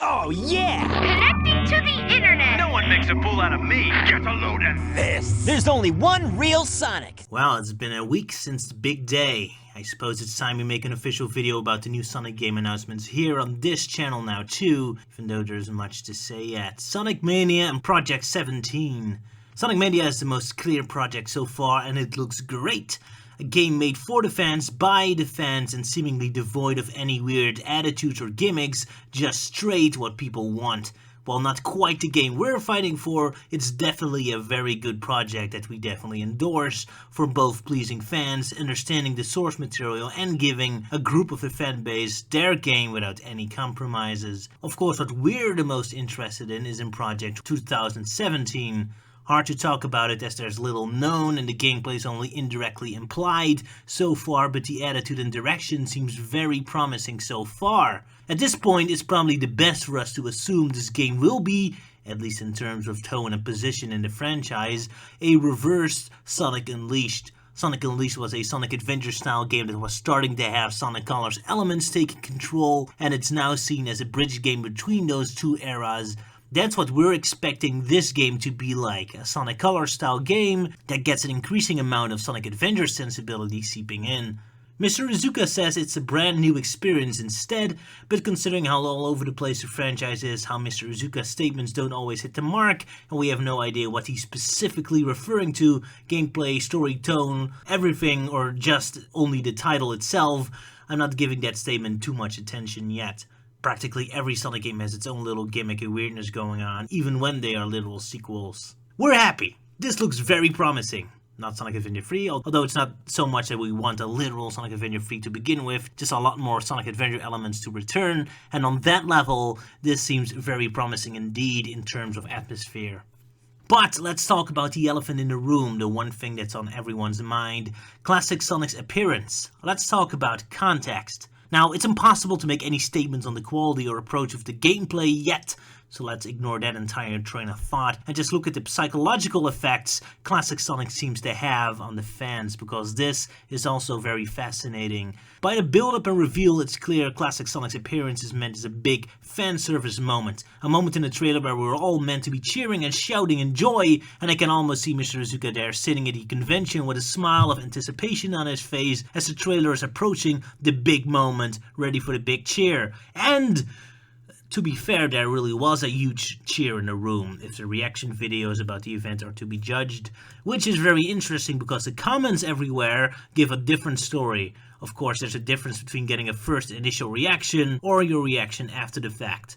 Oh, yeah! Connecting to the internet! No one makes a fool out of me! Get a load of this! There's only one real Sonic! Well, it's been a week since the big day. I suppose it's time we make an official video about the new Sonic game announcements here on this channel now too, even though there's much to say yet. Sonic Mania and Project 17. Sonic Mania is the most clear project so far and it looks great. A game made for the fans, by the fans, and seemingly devoid of any weird attitudes or gimmicks, just straight what people want. While not quite the game we're fighting for, it's definitely a very good project that we definitely endorse for both pleasing fans, understanding the source material, and giving a group of the fan base their game without any compromises. Of course, what we're the most interested in is in Project 2017. Hard to talk about it as there's little known and the gameplay is only indirectly implied so far, but the attitude and direction seems very promising so far. At this point, it's probably the best for us to assume this game will be, at least in terms of tone and position in the franchise, a reversed Sonic Unleashed. Sonic Unleashed was a Sonic Adventure style game that was starting to have Sonic Colors elements taking control, and it's now seen as a bridge game between those two eras. That's what we're expecting this game to be like, a Sonic Colors style game that gets an increasing amount of Sonic Adventure sensibility seeping in. Mr. Iizuka says it's a brand new experience instead, but considering how all over the place the franchise is, how Mr. Iizuka's statements don't always hit the mark, and we have no idea what he's specifically referring to, gameplay, story, tone, everything, or just only the title itself, I'm not giving that statement too much attention yet. Practically every Sonic game has its own little gimmick and weirdness going on, even when they are literal sequels. We're happy. This looks very promising. Not Sonic Adventure 3, although it's not so much that we want a literal Sonic Adventure 3 to begin with, just a lot more Sonic Adventure elements to return, and on that level, this seems very promising indeed in terms of atmosphere. But let's talk about the elephant in the room, the one thing that's on everyone's mind, Classic Sonic's appearance. Let's talk about context. Now, it's impossible to make any statements on the quality or approach of the gameplay yet, so let's ignore that entire train of thought and just look at the psychological effects Classic Sonic seems to have on the fans, because this is also very fascinating. By the build-up and reveal, it's clear Classic Sonic's appearance is meant as a big fan service moment. A moment in the trailer where we're all meant to be cheering and shouting in joy, and I can almost see Mr. Iizuka there sitting at the convention with a smile of anticipation on his face as the trailer is approaching the big moment, ready for the big cheer. And to be fair, there really was a huge cheer in the room, if the reaction videos about the event are to be judged, which is very interesting because the comments everywhere give a different story. Of course, there's a difference between getting a first initial reaction or your reaction after the fact.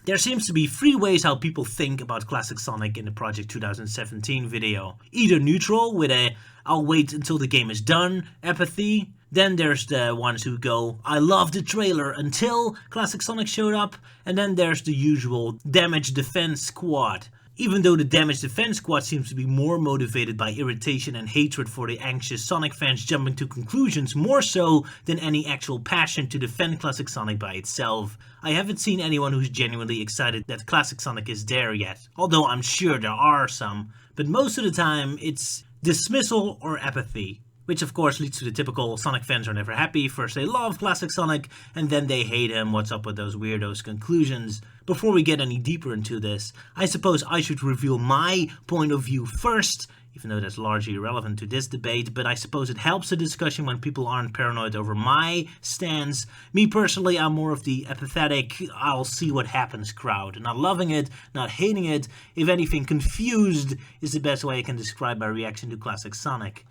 There seems to be three ways how people think about Classic Sonic in the Project 2017 video. Either neutral, with a "I'll wait until the game is done" apathy. Then there's the ones who go, "I love the trailer until Classic Sonic showed up." And then there's the usual Damage Defense squad. Even though the Damage Defense squad seems to be more motivated by irritation and hatred for the anxious Sonic fans jumping to conclusions more so than any actual passion to defend Classic Sonic by itself. I haven't seen anyone who's genuinely excited that Classic Sonic is there yet, although I'm sure there are some, but most of the time it's dismissal or apathy. Which of course leads to the typical Sonic fans are never happy, first they love Classic Sonic and then they hate him, what's up with those weirdos conclusions. Before we get any deeper into this, I suppose I should reveal my point of view first, even though that's largely irrelevant to this debate, but I suppose it helps the discussion when people aren't paranoid over my stance. Me personally, I'm more of the apathetic, I'll see what happens crowd. Not loving it, not hating it, if anything confused is the best way I can describe my reaction to Classic Sonic.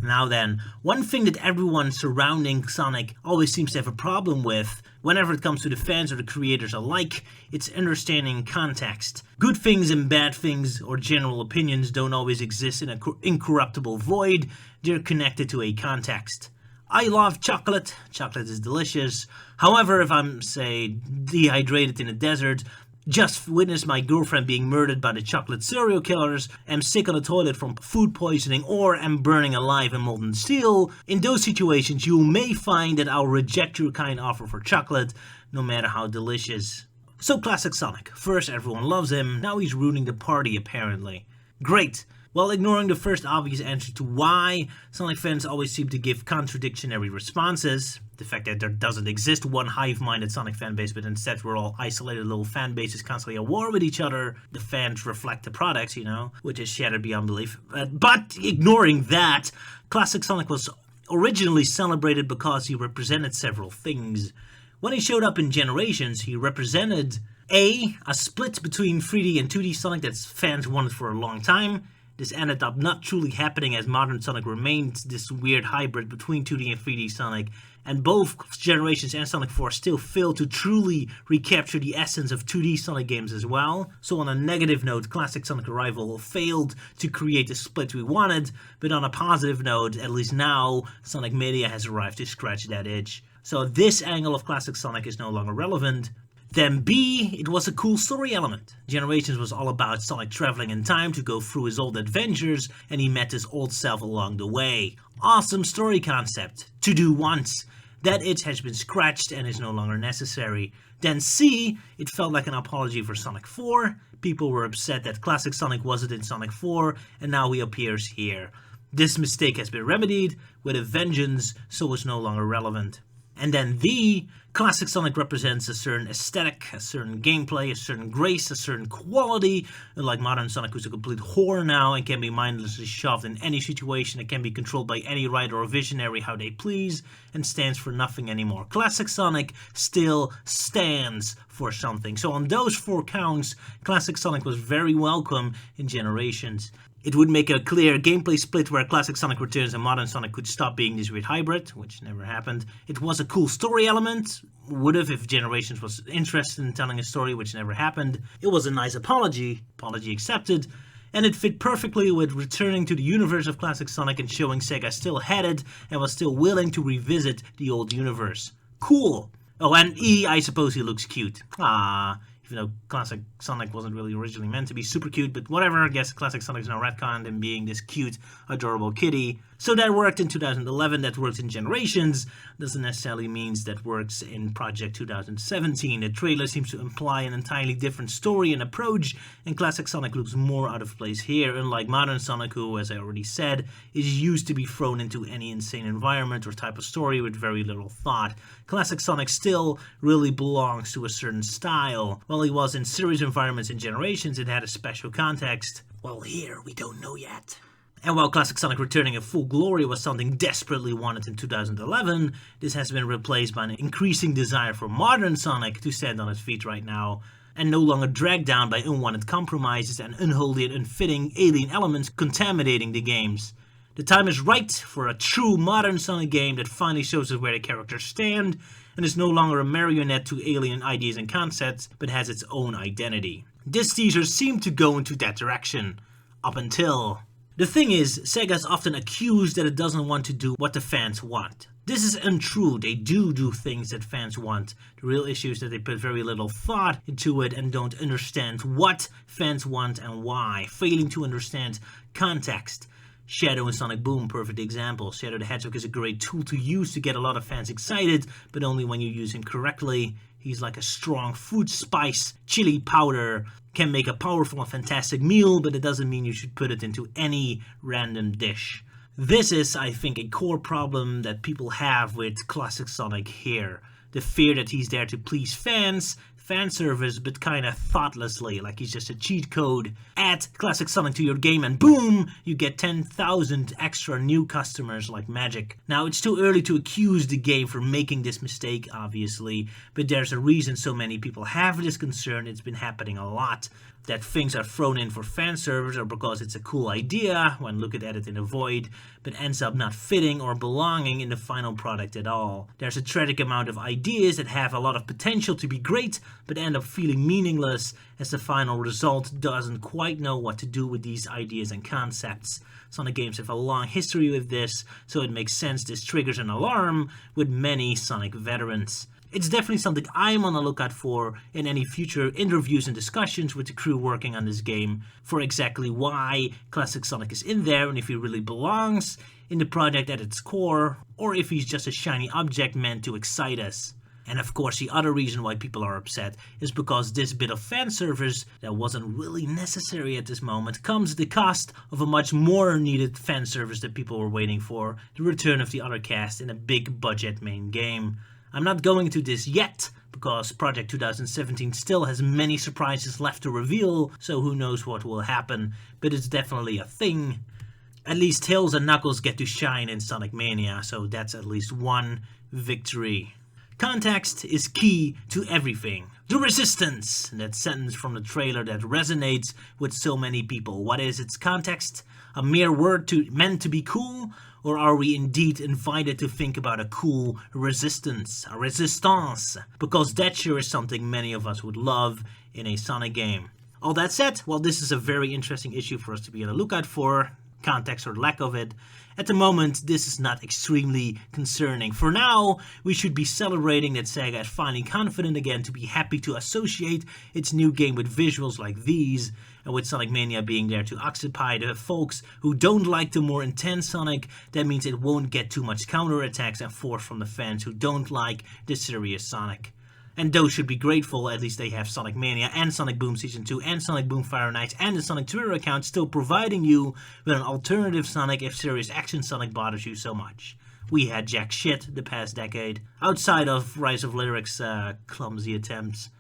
Now then, one thing that everyone surrounding Sonic always seems to have a problem with, whenever it comes to the fans or the creators alike, it's understanding context. Good things and bad things or general opinions don't always exist in an incorruptible void, they're connected to a context. I love chocolate, chocolate is delicious. However, if I'm, say, dehydrated in a desert, just witnessed my girlfriend being murdered by the chocolate serial killers, am sick on the toilet from food poisoning, or am burning alive in molten steel, in those situations you may find that I'll reject your kind offer for chocolate, no matter how delicious. So Classic Sonic. First everyone loves him, now he's ruining the party apparently. Great. While ignoring the first obvious answer to why, Sonic fans always seem to give contradictory responses. The fact that there doesn't exist one hive-minded Sonic fanbase, but instead we're all isolated little fanbases constantly at war with each other. The fans reflect the products, which is shattered beyond belief. But ignoring that, Classic Sonic was originally celebrated because he represented several things. When he showed up in Generations, he represented a split between 3D and 2D Sonic that fans wanted for a long time. This ended up not truly happening as modern Sonic remained this weird hybrid between 2D and 3D Sonic, and both Generations and Sonic 4 still failed to truly recapture the essence of 2D Sonic games as well. So on a negative note, Classic Sonic Arrival failed to create the split we wanted, but on a positive note, at least now, Sonic Mania has arrived to scratch that itch. So this angle of Classic Sonic is no longer relevant. Then B, it was a cool story element. Generations was all about Sonic traveling in time to go through his old adventures, and he met his old self along the way. Awesome story concept, to do once. That itch has been scratched and is no longer necessary. Then C, it felt like an apology for Sonic 4. People were upset that Classic Sonic wasn't in Sonic 4, and now he appears here. This mistake has been remedied with a vengeance, so it's no longer relevant. And then the Classic Sonic represents a certain aesthetic, a certain gameplay, a certain grace, a certain quality. Unlike modern Sonic, who's a complete whore now and can be mindlessly shoved in any situation. It can be controlled by any writer or visionary how they please and stands for nothing anymore. Classic Sonic still stands for something. So on those 4 counts, Classic Sonic was very welcome in Generations. It would make a clear gameplay split where Classic Sonic Returns and Modern Sonic could stop being this weird hybrid, which never happened. It was a cool story element, would have if Generations was interested in telling a story, which never happened. It was a nice apology accepted, and it fit perfectly with returning to the universe of Classic Sonic and showing Sega still had it and was still willing to revisit the old universe. Cool. Oh, and E, I suppose he looks cute. Even though Classic Sonic wasn't really originally meant to be super cute, but whatever, I guess Classic Sonic is now retconned and being this cute, adorable kitty. So that worked in 2011, that worked in Generations, doesn't necessarily mean that works in Project 2017. The trailer seems to imply an entirely different story and approach, and Classic Sonic looks more out of place here, unlike Modern Sonic, who, as I already said, is used to be thrown into any insane environment or type of story with very little thought. Classic Sonic still really belongs to a certain style. While he was in serious environments in Generations, it had a special context. Well, here we don't know yet. And while Classic Sonic returning in full glory was something desperately wanted in 2011, this has been replaced by an increasing desire for Modern Sonic to stand on its feet right now, and no longer dragged down by unwanted compromises and unholy and unfitting alien elements contaminating the games. The time is right for a true modern Sonic game that finally shows us where the characters stand, and is no longer a marionette to alien ideas and concepts, but has its own identity. This teaser seemed to go into that direction, up until... The thing is, Sega is often accused that it doesn't want to do what the fans want. This is untrue, they do things that fans want. The real issue is that they put very little thought into it and don't understand what fans want and why, failing to understand context. Shadow and Sonic Boom, perfect example. Shadow the Hedgehog is a great tool to use to get a lot of fans excited, but only when you use him correctly. He's like a strong food spice, chili powder, can make a powerful and fantastic meal, but it doesn't mean you should put it into any random dish. This is, I think, a core problem that people have with Classic Sonic here. The fear that he's there to please fans, fan service, but kinda thoughtlessly, like he's just a cheat code. Add Classic Sonic to your game and boom, you get 10,000 extra new customers like magic. Now, it's too early to accuse the game for making this mistake, obviously, but there's a reason so many people have this concern. It's been happening a lot. That things are thrown in for fan service or because it's a cool idea when looked at it in a void, but ends up not fitting or belonging in the final product at all. There's a tragic amount of ideas that have a lot of potential to be great, but end up feeling meaningless as the final result doesn't quite know what to do with these ideas and concepts. Sonic games have a long history with this, so it makes sense this triggers an alarm with many Sonic veterans. It's definitely something I'm on the lookout for in any future interviews and discussions with the crew working on this game for exactly why Classic Sonic is in there and if he really belongs in the project at its core, or if he's just a shiny object meant to excite us. And of course the other reason why people are upset is because this bit of fan service that wasn't really necessary at this moment comes at the cost of a much more needed fan service that people were waiting for, the return of the other cast in a big budget main game. I'm not going into this yet, because Project 2017 still has many surprises left to reveal, so who knows what will happen, but it's definitely a thing. At least Tails and Knuckles get to shine in Sonic Mania, so that's at least one victory. Context is key to everything. The resistance! That sentence from the trailer that resonates with so many people. What is its context? A mere word meant to be cool? Or are we indeed invited to think about a cool resistance, a resistance? Because that sure is something many of us would love in a Sonic game. All that said, while this is a very interesting issue for us to be on the lookout for, context or lack of it, at the moment this is not extremely concerning. For now, we should be celebrating that Sega is finally confident again to be happy to associate its new game with visuals like these, and with Sonic Mania being there to occupy the folks who don't like the more intense Sonic. That means it won't get too much counterattacks and force from the fans who don't like the serious Sonic. And those should be grateful, at least they have Sonic Mania and Sonic Boom Season 2 and Sonic Boom Fire Nights and the Sonic Twitter account still providing you with an alternative Sonic if serious action Sonic bothers you so much. We had jack shit the past decade, outside of Rise of Lyric's clumsy attempts.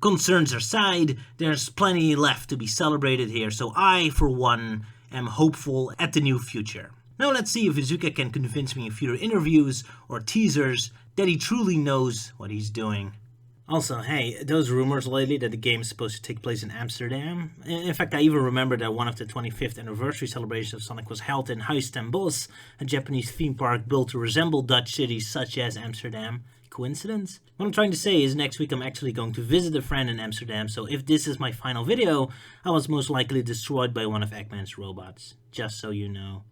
Concerns aside, there's plenty left to be celebrated here, so I, for one, am hopeful at the new future. Now let's see if Iizuka can convince me in future interviews or teasers that he truly knows what he's doing. Also, hey, those rumors lately that the game is supposed to take place in Amsterdam. In fact, I even remember that one of the 25th anniversary celebrations of Sonic was held in Huis ten Bosch, a Japanese theme park built to resemble Dutch cities such as Amsterdam. Coincidence? What I'm trying to say is next week I'm actually going to visit a friend in Amsterdam, so if this is my final video, I was most likely destroyed by one of Eggman's robots. Just so you know.